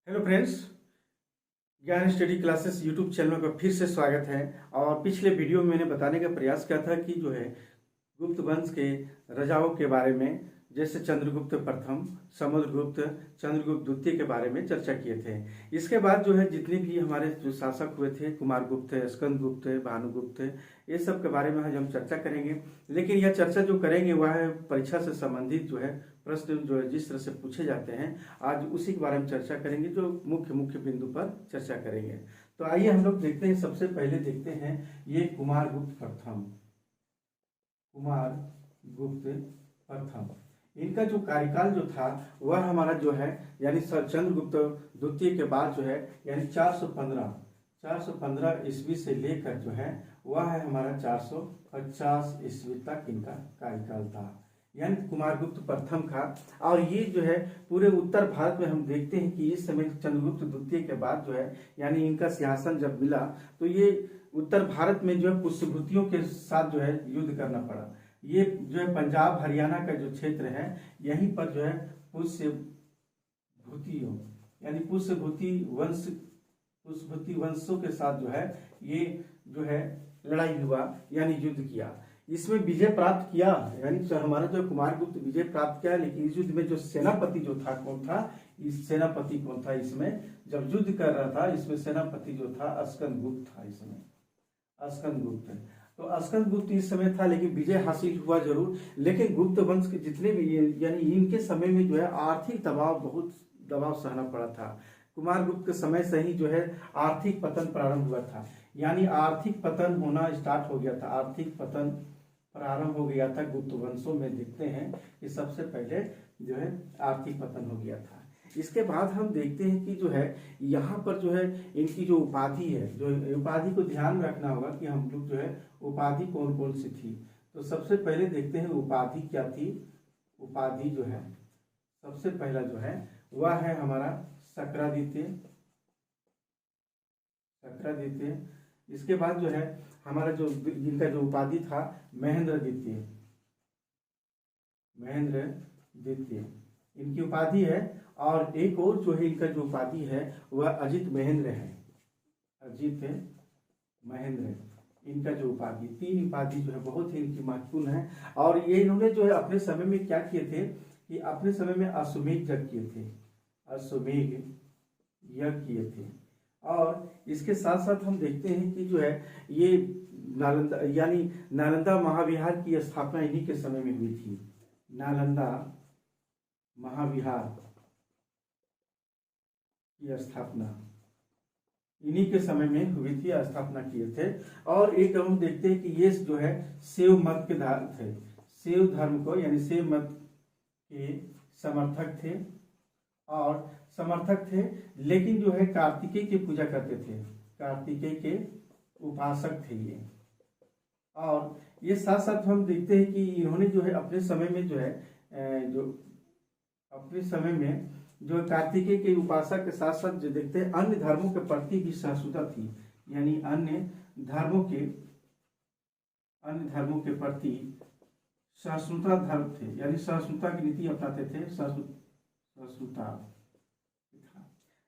Hello friends, ज्ञान study classes YouTube channel का फिर से स्वागत है। और पिछले वीडियो में मैंने बताने का प्रयास किया था कि जो है गुप्त वंश के राजाओं के बारे में, जैसे चंद्रगुप्त प्रथम, समुद्रगुप्त, चंद्रगुप्त द्वितीय के बारे में चर्चा किए थे। इसके बाद जो है जितने भी हमारे जो शासक हुए थे, कुमारगुप्त, स्कंदगुप्त, भानुगुप्त, ये सब के बारे में आज हम चर्चा करेंगे। लेकिन यह चर्चा जो करेंगे वह है परीक्षा से संबंधित जो है प्रश्न जो है जिस तरह से पूछे जाते हैं, आज उसी के बारे में चर्चा करेंगे, जो मुख्य मुख्य बिंदु पर चर्चा करेंगे। तो आइए हम लोग देखते हैं। सबसे पहले देखते हैं ये कुमारगुप्त प्रथम। कुमारगुप्त प्रथम, इनका जो कार्यकाल जो था वह हमारा जो है यानी चंद्रगुप्त द्वितीय के बाद जो है यानी 415 ईस्वी से लेकर जो है वह है हमारा 450 ईस्वी तक इनका कार्यकाल था, यानी कुमारगुप्त प्रथम का। और ये जो है पूरे उत्तर भारत में हम देखते हैं कि इस समय चंद्रगुप्त द्वितीय के बाद जो है यानी इनका सिंहासन जब मिला तो ये उत्तर भारत में जो है पुष्यभूतियों के साथ जो है युद्ध करना पड़ा। ये जो है पंजाब हरियाणा का जो क्षेत्र है यहीं पर जो है पुष्यभूतियों यानी पुष्यभूति वंशों के साथ जो है ये जो है लड़ाई हुआ यानी युद्ध किया। इसमें विजय प्राप्त किया, यानी हमारा जो कुमारगुप्त विजय प्राप्त किया। लेकिन इस युद्ध में जो सेनापति जो था कौन था, इस सेनापति कौन था इसमें जब युद्ध कर रहा था, इसमें सेनापति जो था स्कंदगुप्त था। इसमें स्कंदगुप्त, तो स्कंदगुप्त इस समय था, लेकिन विजय हासिल हुआ जरूर। लेकिन गुप्त वंश के जितने भी यानी इनके समय में जो है आर्थिक दबाव, बहुत दबाव सहना पड़ा था। कुमारगुप्त के समय से ही जो है आर्थिक पतन प्रारंभ हुआ था, यानी आर्थिक पतन होना स्टार्ट हो गया था। आर्थिक पतन प्रारंभ हो गया था गुप्त वंशों में। देखते हैं कि सबसे पहले जो है आर्थिक पतन हो गया था। इसके बाद हम देखते हैं कि जो है यहाँ पर जो है इनकी जो उपाधि है, जो उपाधि को ध्यान रखना होगा कि हम लोग जो है उपाधि कौन कौन सी थी। तो सबसे पहले देखते हैं उपाधि क्या थी। उपाधि जो है सबसे पहला जो है वह है हमारा शक्रादित्य। इसके बाद जो है हमारा जो इनका जो उपाधि था महेंद्र द्वितीय इनकी उपाधि है। और एक और जो है इनका जो उपाधि है वह अजित महेंद्र है। अजित महेंद्र इनका जो उपाधि, तीन उपाधि जो है बहुत ही इनकी महत्वपूर्ण है। और ये इन्होंने जो है अपने समय में क्या किए थे कि अपने समय में अश्वमेध यज्ञ किए थे। अश्वमेध यज्ञ किए थे। और इसके साथ साथ हम देखते हैं कि जो है ये नालंदा यानी नालंदा महाविहार की स्थापना इन्हीं के समय में हुई थी। नालंदा महाविहार की स्थापना इन्हीं के समय में हुई थी, स्थापना किए थे। और एक हम देखते हैं कि ये जो है शैव मत के थे, शैव धर्म को यानी शैव मत के समर्थक थे। लेकिन जो है कार्तिकेय की पूजा करते थे, कार्तिकेय के उपासक थे ये। और ये साथ साथ हम देखते हैं कि इन्होंने जो है अपने समय में जो कार्तिकेय के उपासक के साथ साथ जो देखते हैं अन्य धर्मों के प्रति भी सहिष्णुता थी, यानी अन्य धर्मों के प्रति सहिष्णुता धर्म थे, यानी सहिष्णुता की नीति अपनाते थे। सहिष्णुता।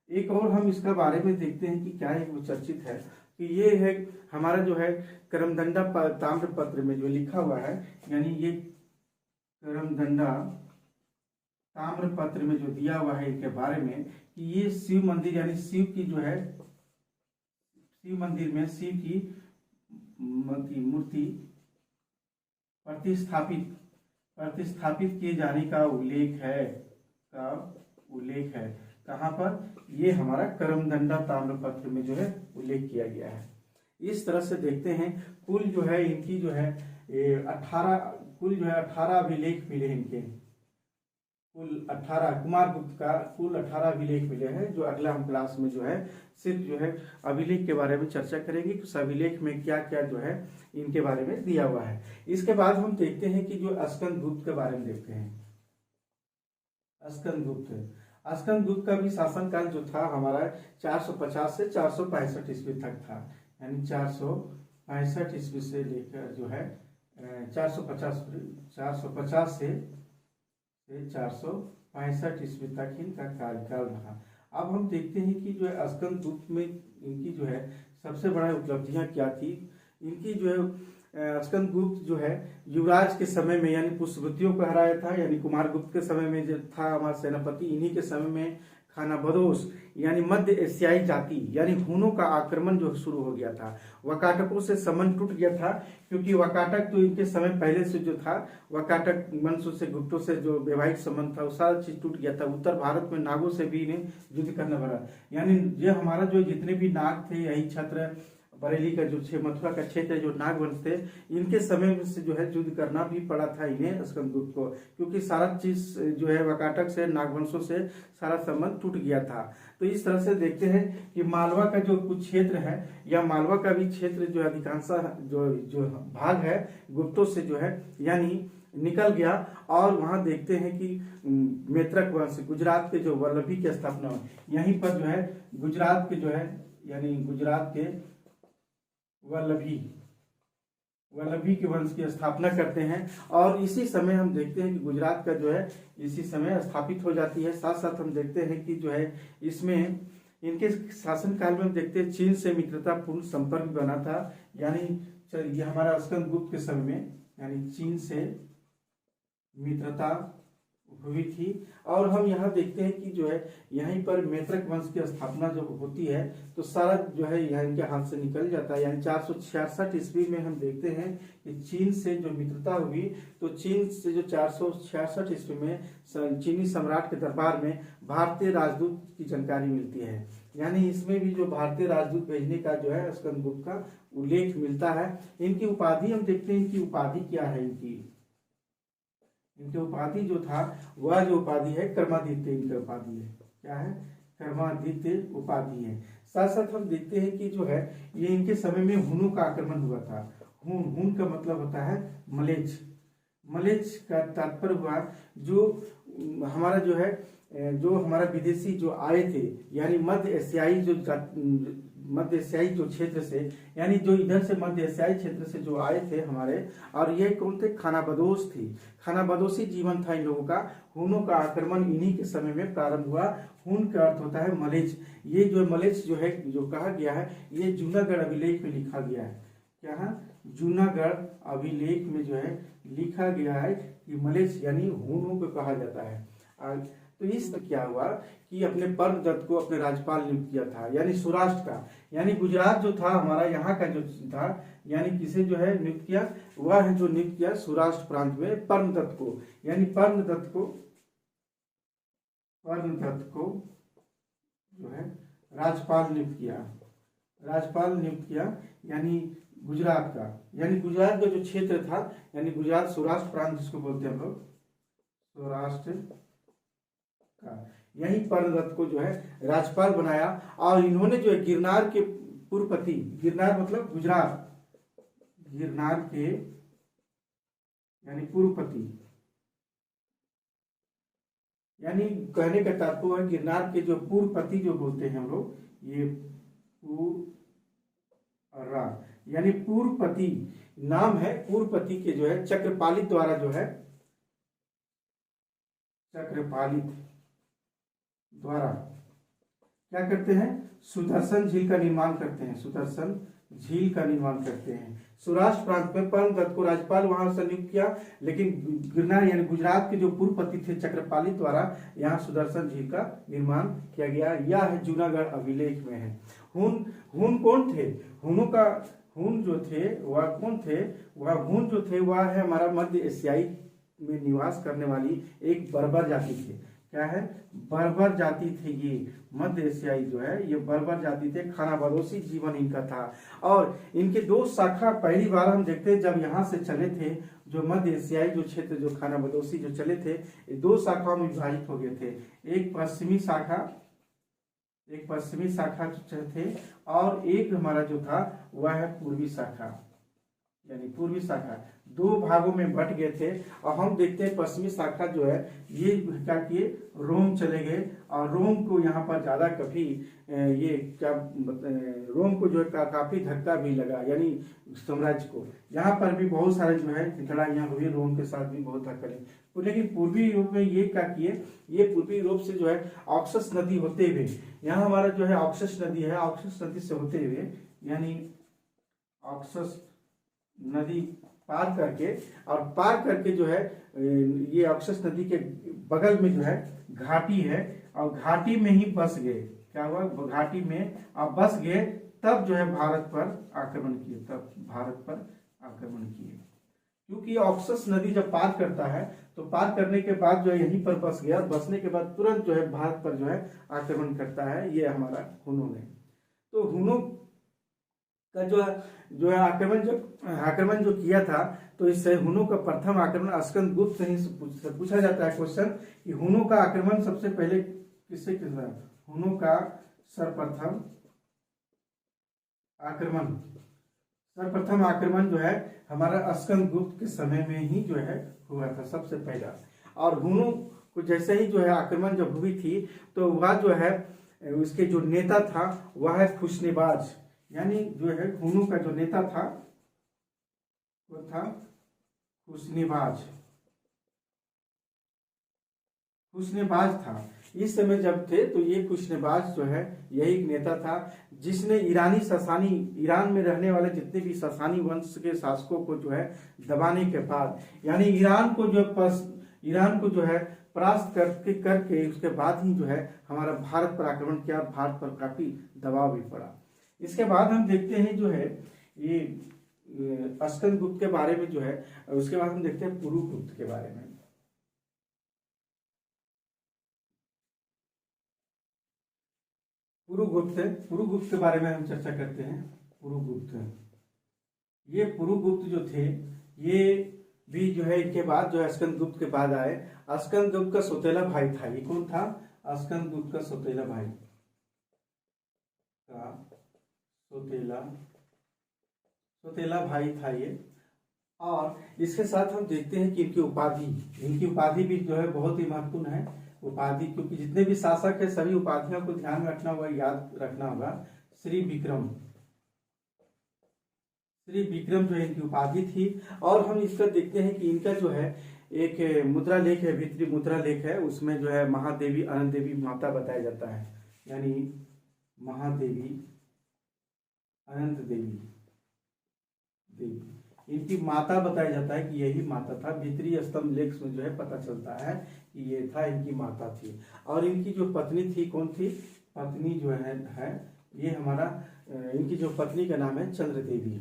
एक और हम इसका बारे में देखते हैं कि क्या है, वो चर्चित है कि ये है हमारा जो है करमदंडा ताम्रपत्र में जो लिखा हुआ है, यानी ये करमदंडा ताम्रपत्र में जो दिया हुआ है इनके बारे में कि ये शिव मंदिर यानी शिव की जो है शिव मंदिर में शिव की मूर्ति प्रतिस्थापित किए जाने का उल्लेख है। कहाँ पर? ये हमारा करमदंडा ताम्रपत्र में जो है उल्लेख किया गया है। इस तरह से देखते हैं कुल जो है इनकी जो है 18 अभिलेख मिले इनके। कुल 18 कुमारगुप्त का कुल 18 अभिलेख मिले हैं, जो अगला हम क्लास में जो है सिर्फ जो है अभिलेख के बारे में चर्चा करेंगे कि उस अभिलेख में क्या क्या जो है इनके बारे में दिया हुआ है। इसके बाद हम देखते हैं कि जो स्कंदगुप्त के बारे में देखते हैं। स्कंदगुप्त का भी शासनकाल जो था हमारा 450 से 465 ईस्वी तक था, यानी 465 ईस्वी से लेकर जो है 450 से 465 ईस्वी तक इनका कार्यकाल रहा। अब हम देखते हैं कि जो है स्कंदगुप्त में इनकी जो है सबसे बड़ा उपलब्धियां क्या थी। इनकी जो है स्कंदगुप्त जो है युवराज के समय में यानी पुष्पवतियों को हराया था, यानी कुमारगुप्त के समय में जो था हमारा सेनापति, इन्हीं के समय में खानाबदोश यानी मध्य एशियाई जाति यानी हुनों का आक्रमण जो शुरू हो गया था। वकाटकों से संबंध टूट गया था, क्योंकि वकाटक तो इनके समय पहले से जो था, वकाटक वंशों से, गुप्तों से जो वैवाहिक संबंध था वो सारा चीज टूट गया था। उत्तर भारत में नागों से भी इन्हें युद्ध करना पड़ा, यानी ये हमारा जो जितने भी नाग थे, यही छत्र बरेली का जो मथुरा का क्षेत्र है, जो नाग वंश थे, इनके समय में से जो है युद्ध करना भी पड़ा था इन्हें स्कंदगुप्त को, क्योंकि सारा चीज जो है वकाटक से, नागवंशों से सारा संबंध टूट गया था। तो इस तरह से देखते हैं कि मालवा का जो कुछ क्षेत्र है, या मालवा का भी क्षेत्र जो अधिकांश जो भाग है गुप्तों से जो है यानी निकल गया। और वहां देखते हैं कि मैत्रक वंश, गुजरात के जो वल्लभी की स्थापना, यहीं पर जो है गुजरात के जो है यानी गुजरात के वल्लभी के वंश की स्थापना करते हैं। और इसी समय हम देखते हैं कि गुजरात का जो है इसी समय स्थापित हो जाती है। साथ साथ हम देखते हैं कि जो है इसमें इनके शासन काल में हम देखते हैं चीन से मित्रतापूर्ण संपर्क बना था, यानी ये हमारा स्कंदगुप्त के समय में यानी चीन से मित्रता हुई थी। और हम यहाँ देखते हैं कि जो है यहीं पर मैत्रक वंश की स्थापना जब होती है तो सारा जो है यहाँ इनके हाथ से निकल जाता है। यानी 466 ईस्वी में हम देखते हैं कि चीन से जो मित्रता हुई, तो चीन से जो 466 ईस्वी में चीनी सम्राट के दरबार में भारतीय राजदूत की जानकारी मिलती है। यानी इसमें भी जो भारतीय राजदूत भेजने का जो है स्कंदगुप्त का उल्लेख मिलता है। इनकी उपाधि हम देखते हैं, इनकी उपाधि क्या है। इनकी उपाधि जो था वह जो उपाधि है कर्मादित्य, इनकी उपाधि है, क्या है, कर्मादित्य उपाधि है। साथ साथ हम देखते हैं कि जो है ये इनके समय में हुनों का आक्रमण हुआ था। हुन का मतलब होता है मलेच्छ। मलेच्छ का तात्पर्य हुआ जो हमारा जो है जो हमारा विदेशी जो आए थे, यानी मध्य एशियाई जो क्षेत्र से, यानी जो इधर से मध्य एशियाई क्षेत्र से जो आए थे हमारे, और ये कौन थे, खानाबदोश थी। खानाबदोशी जीवन था इन लोगों का। हुनों का आक्रमण इन्हीं के समय में प्रारंभ हुआ। हुन का अर्थ होता है मलेच्छ। ये जो मलेच्छ जो है जो कहा गया है, ये जूनागढ़ अभिलेख में लिखा गया है। क्या है, जूनागढ़ अभिलेख में जो है लिखा गया है कि मलेच्छ यानी हुनों को कहा जाता है। तो इस क्या हुआ कि अपने परमदत्त को अपने राज्यपाल नियुक्त किया था, यानी सौराष्ट्र का, यानी गुजरात जो था हमारा यहाँ का जो था, यानी किसे जो है नियुक्त किया, वह है जो नियुक्त किया सौराष्ट्र प्रांत में परमदत्त को, यानी परमदत्त को जो है राज्यपाल नियुक्त किया, यानी गुजरात का, यानी गुजरात का जो क्षेत्र था, यानी गुजरात सौराष्ट्र प्रांत जिसको बोलते हैं हम लोग, सौराष्ट्र का, यही परमदत्त को जो है राज्यपाल बनाया। और इन्होंने जो है गिरनार के पुरपति, गिरनार मतलब गुजरात, गिरनार के यानी पुरपति, यानी कहने का तात्पर्य है गिरनार के जो पुरपति जो बोलते हैं हम लोग, ये पुरा यानी पुरपति नाम है, पुरपति के जो है चक्रपालित द्वारा जो है, चक्रपालित द्वारा क्या करते हैं, सुदर्शन झील का निर्माण करते हैं, सुदर्शन झील का निर्माण करते हैं। सौराष्ट्र प्रांत में परमदत्त को राज्यपाल वहां से नियुक्त किया, लेकिन गिरनार यानी गुजरात के जो पुरपति थे चक्रपाली द्वारा यहाँ सुदर्शन झील का निर्माण किया गया। यह है जूनागढ़ अभिलेख में है। हुन कौन थे, हुनों का हुन जो थे वह कौन थे, वह हुन जो थे वह है हमारा मध्य एशियाई में निवास करने वाली एक बर्बर जाति थी। क्या है, बर्बर जाति थे। ये मध्य एशियाई जो है ये बर्बर जाति थे। खानाबदोशी जीवन इनका था। और इनके दो शाखा पहली बार हम देखते हैं जब यहाँ से चले थे, जो मध्य एशियाई जो क्षेत्र जो खानाबदोशी जो चले थे, ये दो शाखाओं में विभाजित हो गए थे। एक पश्चिमी शाखा थे, और एक हमारा जो था वह है पूर्वी शाखा, यानी पूर्वी शाखा दो भागों में बट गए थे। और हम देखते हैं पश्चिमी शाखा जो है ये क्या किए, रोम चले गए, और रोम को यहाँ पर ज्यादा कभी ये क्या रोम को जो है काफी धक्का भी लगा, यानी साम्राज्य को। यहाँ पर भी बहुत सारे जो है लड़ाइयाँ हुई, रोम के साथ भी बहुत धक्का लगी। लेकिन पूर्वी यूरोप में ये क्या किए, ये पूर्वी यूरोप से जो है ऑक्सस नदी होते हुए, यहाँ हमारा जो है ऑक्सस नदी है, ऑक्सस नदी से होते हुए यानी ऑक्सस नदी पार करके, और पार करके जो है ये ऑक्सस नदी के बगल में जो है घाटी है, और घाटी में ही बस गए। क्या हुआ, घाटी में अब बस गए, तब जो है भारत पर आक्रमण किए, तब भारत पर आक्रमण किए। क्योंकि ऑक्सस नदी जब पार करता है तो पार करने के बाद जो है यहीं पर बस गया, बसने के बाद तुरंत जो है भारत पर जो है आक्रमण करता है ये हमारा हुनों ने। तो हुनों का जो है आक्रमण जो किया था, तो इससे हुनों का प्रथम आक्रमण स्कंदगुप्त से ही पूछा जाता है क्वेश्चन कि हुनों का आक्रमण सबसे पहले किससे किया, हुनों का सर्वप्रथम आक्रमण जो है हमारा स्कंदगुप्त के समय में ही जो है हुआ था सबसे पहला। और हुनों को जैसे ही जो है आक्रमण जब हुई थी तो वह जो है उसके जो नेता था वह है खुशनेबाज, यानी जो है हुनों का जो नेता था वो था खुशनेबाज था। इस समय जब थे तो ये खुशनेबाज जो है यही एक नेता था जिसने ईरान में रहने वाले जितने भी ससानी वंश के शासकों को जो है दबाने के बाद, यानी ईरान को जो है परास्त करके उसके बाद ही जो है हमारा भारत पर आक्रमण किया, भारत पर काफी दबाव भी पड़ा। इसके बाद हम देखते हैं जो है ये स्कंदगुप्त के बारे में जो है, उसके बाद हम देखते हैं पुरुगुप्त के बारे में। पुरुगुप्त के बारे में हम चर्चा करते हैं। पुरुगुप्त जो थे ये भी जो है इनके बाद जो है स्कंदगुप्त के बाद आए। स्कंदगुप्त का सौतेला भाई था, ये कौन था, स्कंदगुप्त का सौतेला भाई था ये। और इसके साथ हम देखते हैं कि इनकी उपाधि भी जो है बहुत ही महत्वपूर्ण है उपाधि, क्योंकि जितने भी शासक है सभी उपाधियों को ध्यान रखना होगा, याद रखना होगा। श्री विक्रम जो है इनकी उपाधि थी। और हम इसका देखते हैं कि इनका जो है एक मुद्रा लेख है, भीतरी मुद्रा लेख है, उसमें जो है महादेवी अनंत देवी माता बताया जाता है, यानी महादेवी अनंत देवी इनकी माता बताया जाता है कि यही माता था। भीतरी स्तंभ लेख में जो है पता चलता है कि ये था, इनकी माता थी। और इनकी जो पत्नी थी, कौन थी, पत्नी जो है ये हमारा इनकी जो पत्नी का नाम है चंद्रदेवी।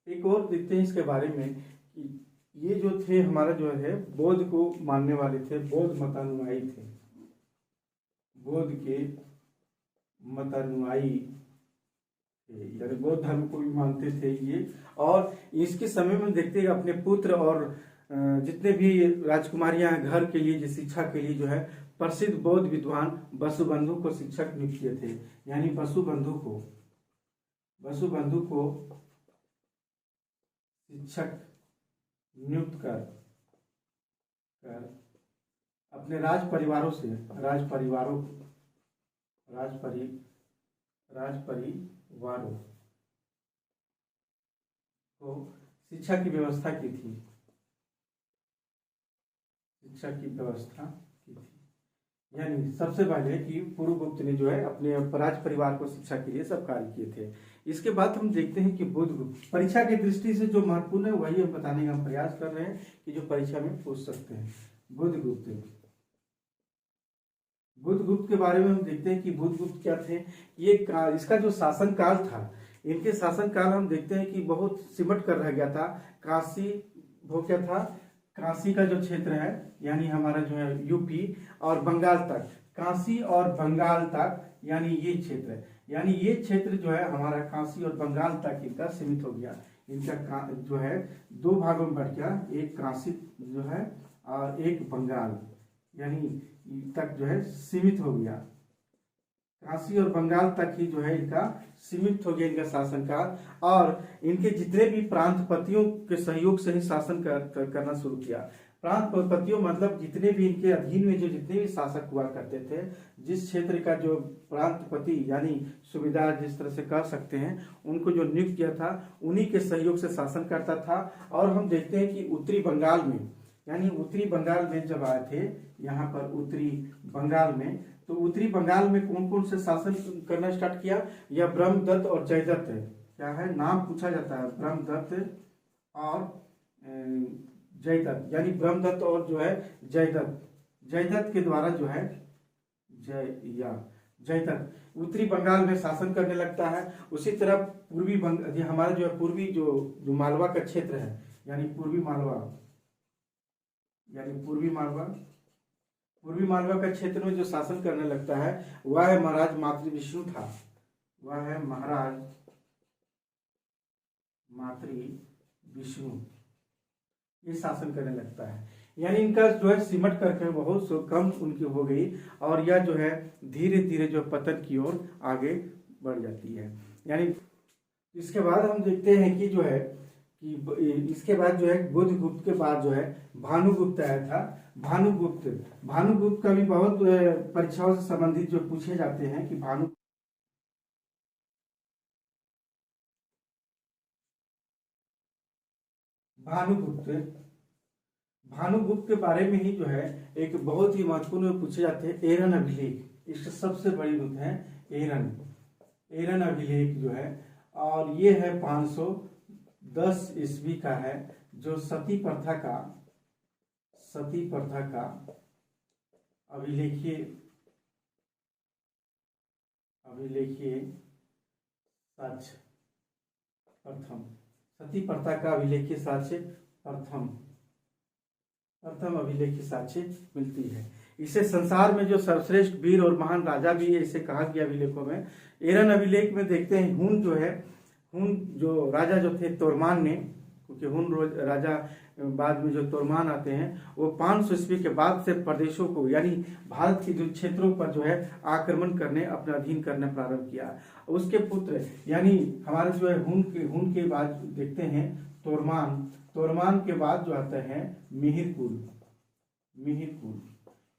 एक और देखते हैं इसके बारे में कि ये जो थे हमारा जो है बौद्ध को मानने वाले थे, बौद्ध मतानुयायी थे, बौद्ध के मतानुयायी यानी बौद्ध धर्म को भी मानते थे ये। और इसके समय में देखते हैं अपने पुत्र और जितने भी राजकुमारियां घर के लिए शिक्षा के लिए जो है प्रसिद्ध बौद्ध विद्वान वसुबंधु को शिक्षक नियुक्त किए थे, यानी वसुबंधु को शिक्षक नियुक्त कर अपने राज परिवारों को शिक्षा की व्यवस्था की थी। यानी सबसे पहले कि पुरुगुप्त ने जो है अपने राज परिवार को शिक्षा के लिए सब कार्य किए थे। इसके बाद हम देखते हैं कि बुद्धगुप्त परीक्षा की दृष्टि से जो महत्वपूर्ण है वही हम बताने का प्रयास कर रहे हैं कि जो परीक्षा में पूछ सकते हैं। बुद्धगुप्त के बारे में हम देखते हैं कि बुद्धगुप्त क्या थे। ये इसका जो शासन काल था, इनके शासन काल हम देखते हैं कि बहुत सिमट कर रह गया था। काशी का जो क्षेत्र है यानी हमारा जो है यूपी और बंगाल तक, काशी और बंगाल तक, यानी ये क्षेत्र जो है हमारा काशी और बंगाल तक इनका सीमित हो गया। इनका जो है दो भागों में बढ़ गया, एक काशी जो है और एक बंगाल यानी तक जो है सीमित हो गया। काशी और बंगाल तक ही जो है इनका सीमित हो गया इनका शासनकाल। और इनके जितने भी प्रांतपतियों के सहयोग से ही शासन करना शुरू किया। प्रांतपतियों मतलब जितने भी इनके अधीन में जो जितने भी शासक हुआ करते थे, जिस क्षेत्र का जो प्रांतपति यानी सूबेदार जिस तरह से कह सकते हैं, उनको जो नियुक्त किया था उन्हीं के सहयोग से शासन करता था। और हम देखते हैं कि उत्तरी बंगाल में, यानी उत्तरी बंगाल में जब आए थे यहाँ पर उत्तरी बंगाल में, तो उत्तरी बंगाल में कौन कौन से शासन करना स्टार्ट किया? यह ब्रह्मदत्त और जयदत्त है। क्या है नाम पूछा जाता है? ब्रह्मदत्त और जयदत्त, यानी ब्रह्मदत्त और जो है जयदत्त के द्वारा जो है जयदत्त उत्तरी बंगाल में शासन करने लगता है। उसी तरह पूर्वी बंगाल, हमारा जो है पूर्वी जो मालवा का क्षेत्र है, यानी पूर्वी मालवा का क्षेत्र में जो शासन करने लगता है वह है महाराज मातृविष्णु था। वह है महाराज मातृविष्णु, ये शासन करने लगता है। यानी इनका जो है सिमट करके बहुत कम उनकी हो गई, और यह जो है धीरे धीरे जो पतन की ओर आगे बढ़ जाती है। यानी इसके बाद हम देखते हैं कि जो है कि इसके बाद जो है बुधगुप्त के बाद जो है भानुगुप्त आया था। भानुगुप्त का भी बहुत परीक्षाओं से संबंधित जो पूछे जाते हैं कि भानुगुप्त के बारे में ही जो है एक बहुत ही महत्वपूर्ण पूछे जाते हैं एरन अभिलेख। इसका सबसे बड़ी रूप है एरन अभिलेख जो है, और ये है 510 ईस्वी का है, जो सती प्रथा का अभिलेखीय साक्ष्य प्रथम, सती प्रथा का अभिलेखीय साक्ष्य प्रथम अभिलेखीय साक्ष्य मिलती है। इसे संसार में जो सर्वश्रेष्ठ वीर और महान राजा भी है इसे कहा गया अभिलेखों में। एरन अभिलेख में देखते हैं हुन जो राजा जो थे तोरमान ने, क्योंकि हुन राजा बाद में जो तोरमान आते हैं वो 500 ईस्वी के बाद से प्रदेशों को, यानी भारत के जो क्षेत्रों पर जो है आक्रमण करने, अपना अधीन करना प्रारंभ किया। उसके पुत्र यानी हमारे जो है हुन के बाद देखते हैं तोरमान के बाद जो आता है मिहिरकुल।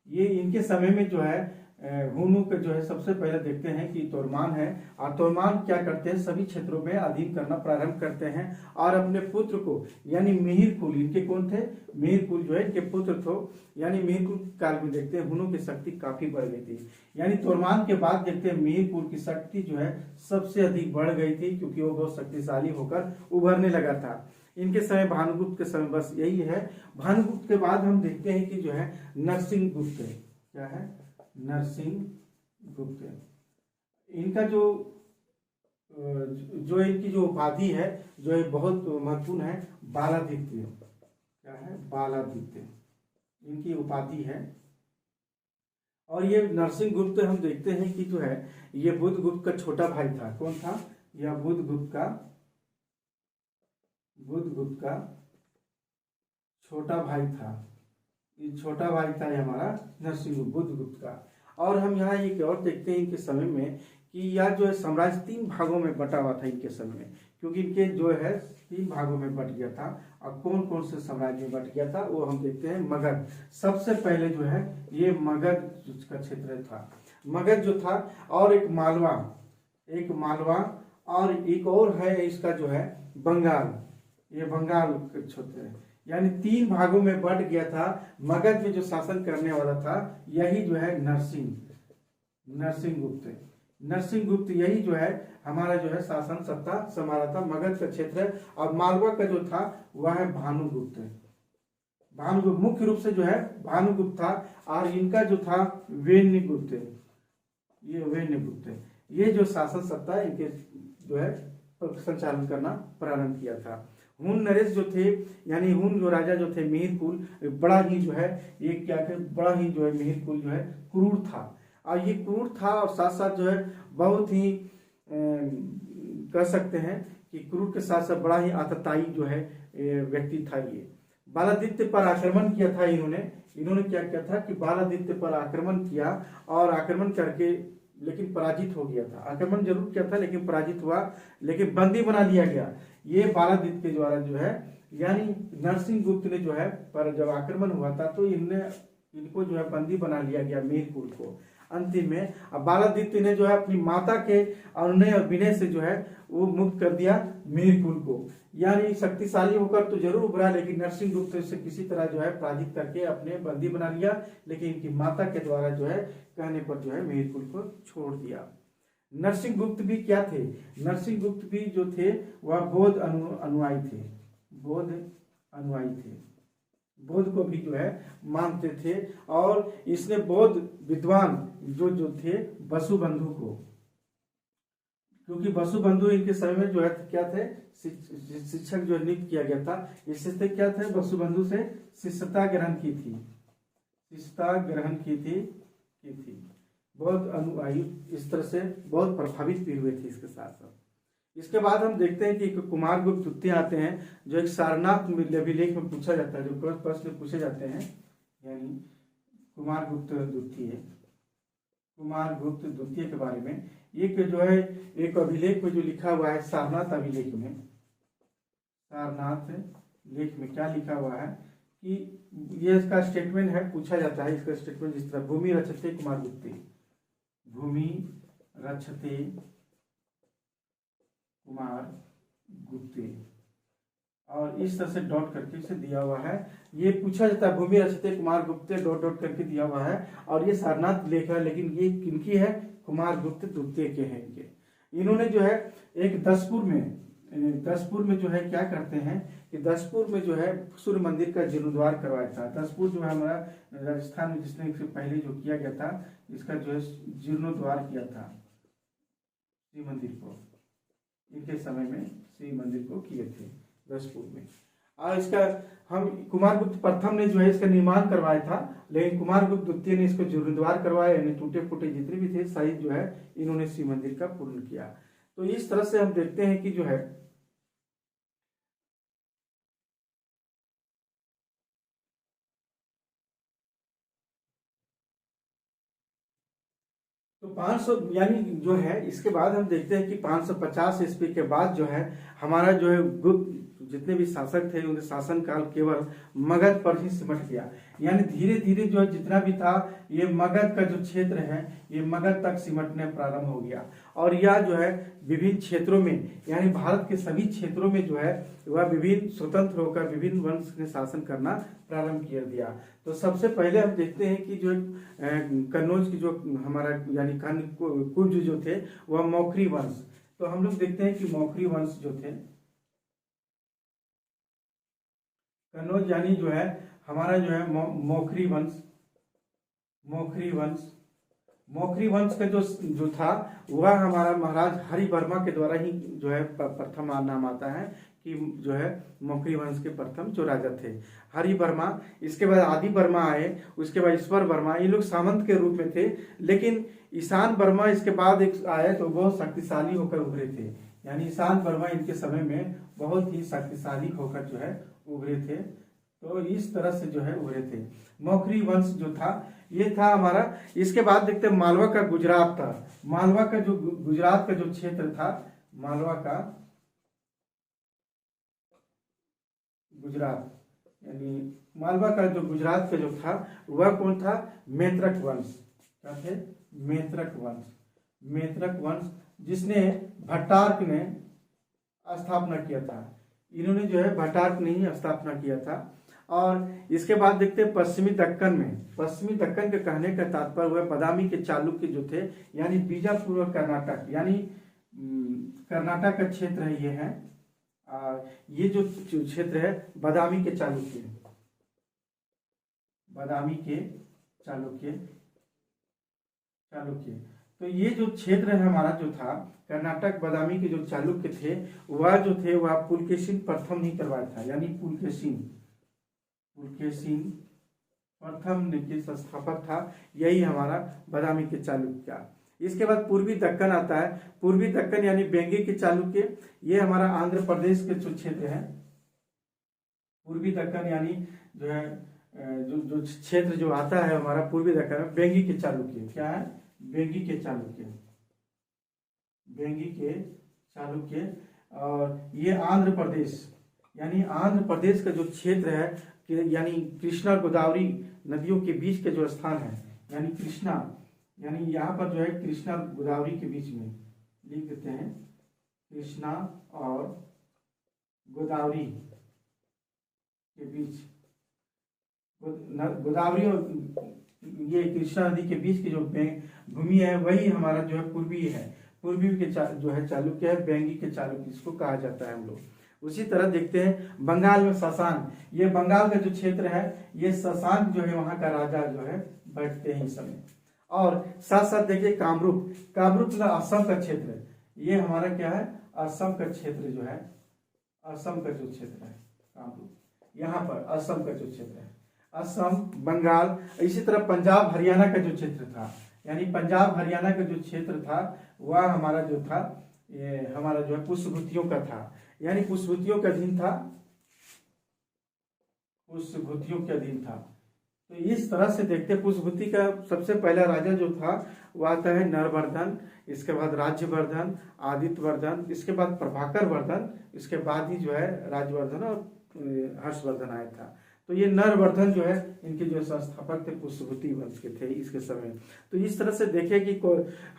ये इनके समय में जो है हुनों के जो है सबसे पहले देखते हैं कि तोरमान है, और तोरमान क्या करते हैं सभी क्षेत्रों में अधीन करना प्रारंभ करते हैं, और अपने पुत्र को यानी मिहिरकुल, इनके कौन थे? मिहिरकुल जो है इनके पुत्र थे। यानी मिहिरकुल काल में देखते हैं हुनों की शक्ति काफी बढ़ गई थी। यानी तोरमान के बाद देखते हैं मिहिरकुल की शक्ति जो है सबसे अधिक बढ़ गई थी, क्योंकि वो बहुत शक्तिशाली होकर उभरने लगा था। इनके समय भानुगुप्त के समय बस यही है। भानुगुप्त के बाद हम देखते हैं कि जो है नरसिंह गुप्त है। क्या है? नरसिंह गुप्त। इनका जो इनकी जो उपाधि है जो है बहुत महत्वपूर्ण है, बालादित्य। क्या है? बालादित्य इनकी उपाधि है। और ये नरसिंह गुप्त हम देखते हैं कि जो है ये बुधगुप्त का छोटा भाई था। कौन था? यह बुधगुप्त का छोटा भाई था। ये छोटा भाई था ये हमारा नरसिंह बुधगुप्त का। और हम यहाँ एक और देखते हैं इनके समय में कि यह जो है साम्राज्य 3 भागों में बटा हुआ था इनके समय में, क्योंकि इनके जो है 3 भागों में बट गया था। और कौन कौन से साम्राज्य में बट गया था वो हम देखते हैं। मगध सबसे पहले जो है ये मगध का क्षेत्र था, मगध जो था, और एक मालवा और एक और है इसका जो है बंगाल। ये बंगाल के क्षेत्र है, यानी 3 भागों में बट गया था। मगध में जो शासन करने वाला था यही जो है नरसिंह गुप्त यही जो है हमारा जो है शासन सत्ता संभाला था। मगध का क्षेत्र और मालवा का जो था वह है भानुगुप्त मुख्य रूप से जो है भानुगुप्त था, और इनका जो था वेन्यगुप्त। ये जो शासन सत्ता इनके जो है संचालन करना प्रारंभ किया था। हुन नरेश जो थे, यानी हुन जो राजा जो थे मिहिरकुल, बड़ा ही जो है ये क्या थे, बड़ा ही जो है मिहिरकुल जो है क्रूर था। और ये क्रूर था और साथ साथ जो है बहुत ही कह सकते हैं कि क्रूर के साथ साथ बड़ा ही आतताई जो है व्यक्ति था। ये बालादित्य पर आक्रमण किया था इन्होंने क्या किया था कि बालादित्य पर आक्रमण किया, और आक्रमण करके लेकिन पराजित हो गया था। आक्रमण जरूर किया था लेकिन पराजित हुआ, लेकिन बंदी बना लिया गया। ये बालादित्य के द्वारा जो है यानी नरसिंहगुप्त ने जो है पर जब आक्रमण हुआ था तो इनको जो है बंदी बना लिया गया मीरपुर को। अंतिम में अब बालादित्य ने जो है अपनी माता के अनुनय और विनय से जो है वो मुक्त कर दिया मीरपुर को। यानी शक्तिशाली होकर तो जरूर उभरा, लेकिन नरसिंहगुप्त से किसी तरह जो है पराजित करके अपने बंदी बना लिया, लेकिन इनकी माता के द्वारा जो है कहने पर जो है मीरपुर को छोड़ दिया। नरसिंहगुप्त भी क्या थे? नरसिंहगुप्त भी जो थे वह बौद्ध अनुयायी थे, बौद्ध अनुयायी थे, बौद्ध को भी जो है मानते थे। और इसने बौद्ध विद्वान जो थे वसुबंधु को, क्योंकि वसुबंधु इनके समय में जो है क्या थे, शिक्षक जो नियुक्त किया गया था, इससे क्या थे, वसुबंधु से शिष्यता ग्रहण की थी, शिष्यता ग्रहण की थी। बहुत अनुयायी इस तरह से बहुत प्रभावित भी हुए थे इसके साथ साथ। इसके बाद हम देखते हैं कि कुमारगुप्त द्वितीय आते हैं, जो एक सारनाथ अभिलेख में पूछा जाता है, जो प्रश्न पूछे जाते हैं। यानी कुमारगुप्त द्वितीय के बारे में एक जो है एक अभिलेख में जो लिखा हुआ है सारनाथ अभिलेख में, सारनाथ लेख में क्या लिखा हुआ है कि ये इसका स्टेटमेंट है, पूछा जाता है इसका स्टेटमेंट इस तरह, भूमि रचते कुमारगुप्ते, भूमि रचते कुमारगुप्ते, और इस तरह से डॉट करके इसे दिया हुआ है। ये पूछा जाता है भूमि रचते कुमारगुप्ते डॉट डॉट करके दिया हुआ है, और ये सारनाथ लेख है, लेकिन ये किनकी है, कुमारगुप्त द्वितीय के हैं इनके। इन्होंने जो है एक दसपुर में जो है क्या करते हैं कि दसपुर में जो है सूर्य मंदिर का जीर्णोद्धार करवाया था। दसपुर जो है हमारा राजस्थान में जिसने पहले जो किया गया था, इसका जो है जीर्णोद्धार किया था शिव मंदिर को, इनके समय में शिव मंदिर को किए थे दसपुर में। और इसका हम कुमारगुप्त प्रथम ने जो है इसका निर्माण करवाया था, लेकिन कुमारगुप्त द्वितीय ने इसको जीर्णोद्धार करवाया, यानी टूटे फूटे जितने भी थे साइज जो है इन्होंने शिव मंदिर का पूर्ण किया। तो इस तरह से हम देखते हैं कि जो है तो 500 यानी जो है इसके बाद हम देखते हैं कि 550 ईस्वी के बाद जो है हमारा जो है गुप्त जितने भी शासक थे उनके शासन काल केवल मगध पर ही सिमट गया। यानी धीरे धीरे जो है जितना भी था ये मगध का जो क्षेत्र है ये मगध तक सिमटने प्रारंभ हो गया, और यह जो है विभिन्न क्षेत्रों में यानी भारत के सभी क्षेत्रों में जो है वह विभिन्न स्वतंत्र होकर विभिन्न वंश ने शासन करना प्रारंभ कर दिया। तो सबसे पहले हम देखते हैं कि जो कन्नौज की जो हमारा यानी कुब्ज जो थे वह मौखरी वंश। तो हम लोग देखते हैं कि मौखरी वंश जो थे, कन्नौज यानी जो है हमारा जो है मौखरी वंश का जो था वह हमारा महाराज हरिवर्मा के द्वारा ही जो है प्रथम नाम आता है कि जो है मौखरी वंश के प्रथम जो राजा थे हरिवर्मा। इसके बाद आदि वर्मा आए, उसके बाद ईश्वर वर्मा, ये लोग सामंत के रूप में थे, लेकिन ईशान वर्मा इसके बाद एक आए तो बहुत शक्तिशाली होकर उभरे थे। यानी ईशान वर्मा इनके समय में बहुत ही शक्तिशाली होकर जो है उभरे थे। तो इस तरह से जो है उभरे थे मौखरी वंश जो था, ये था हमारा। इसके बाद देखते हैं मालवा का गुजरात था, मालवा का जो गुजरात का जो क्षेत्र था, मालवा का गुजरात यानी मालवा का जो गुजरात का जो था वह कौन था, मैत्रक वंश। क्या थे, मैत्रक वंश जिसने भट्टार्क ने स्थापना किया था। इन्होंने जो है भट्टार्क ने ही स्थापना किया था। और इसके बाद देखते हैं पश्चिमी दक्कन में, पश्चिमी दक्कन के कहने का तात्पर्य हुआ बादामी के चालुक्य जो थे, यानी बीजापुर और कर्नाटक, यानी कर्नाटक का क्षेत्र है ये है। ये जो क्षेत्र है बादामी के चालुक्य, बादामी के चालुक्य। तो ये जो क्षेत्र है हमारा जो था कर्नाटक बादामी के जो चालुक्य थे वह पुलकेशिन प्रथम नहीं करवाया था, यानी पुलकेशिन प्रथम के संस्थापक था, यही हमारा बादामी के चालुक्य। इसके बाद पूर्वी दक्कन आता है, पूर्वी दक्कन यानी बेंगे के चालुक्य, ये हमारा आंध्र प्रदेश के जो क्षेत्र है। पूर्वी दक्कन यानी जो है जो क्षेत्र जो आता है हमारा पूर्वी दक्कन में, बेंगी के चालुक्य। क्या है, बेंगी के चालुक्य। और ये आंध्र प्रदेश यानी आंध्र प्रदेश का जो क्षेत्र है यानी कृष्णा गोदावरी नदियों के बीच के जो स्थान है, यानी कृष्णा, यानी यहाँ पर जो है कृष्णा गोदावरी के बीच में लिख देते हैं, कृष्णा और गोदावरी के बीच, गोदावरी और ये कृष्णा नदी के बीच की जो भूमि है वही हमारा जो है पूर्वी है, पूर्वी के जो है चालुक्य है, बैंगी के चालुक्य इसको कहा जाता है हम लोग। उसी तरह देखते हैं बंगाल में ससान, ये बंगाल का जो क्षेत्र है ये ससान जो है वहां का राजा जो है बैठते हैं इस समय। और साथ साथ देखिए कामरूप, कामरूप मतलब असम का क्षेत्र है, ये हमारा क्या है असम का क्षेत्र जो है, असम का जो क्षेत्र है कामरूप, यहाँ पर असम का जो क्षेत्र है, असम बंगाल। इसी तरह पंजाब हरियाणा का जो क्षेत्र था, यानी पंजाब हरियाणा का जो क्षेत्र था वह हमारा जो था ये हमारा जो है पुष्पभूतियों का था, यानी पुष्पभूतियों का अधीन था, पुष्पभूतियों के अधीन था। तो इस तरह से देखते पुष्पभूति का सबसे पहला राजा जो था वह आता है नरवर्धन, इसके बाद राज्यवर्धन, आदित्यवर्धन, इसके बाद प्रभाकर वर्धन, इसके बाद ही जो है राजवर्धन और हर्षवर्धन आया था। तो ये नरवर्धन जो है इनके जो संस्थापक थे पुष्पभूति वंश के थे इसके समय। तो इस तरह से देखे कि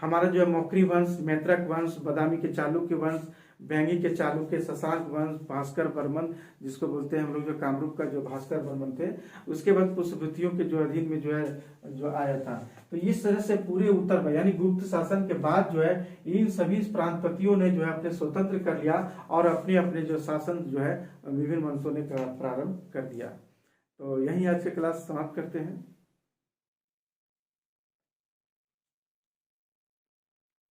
हमारा जो है मौखरी वंश, मैत्रक वंश, बदामी के चालुक्य वंश, बैंगी के चालुक्य, शशांक वंश, भास्कर बर्मन जिसको बोलते हैं हम लोग, जो कामरूप का जो भास्कर बर्मन थे, उसके बाद पुष्पभूतियों के जो अधीन में जो है जो आया था। तो इस तरह से पूरे उत्तर में यानी गुप्त शासन के बाद जो है इन सभी प्रांतपतियों ने जो है अपने स्वतंत्र कर लिया और अपने अपने जो शासन जो है विभिन्न वंशों ने प्रारंभ कर दिया। तो यही आज की क्लास समाप्त करते हैं।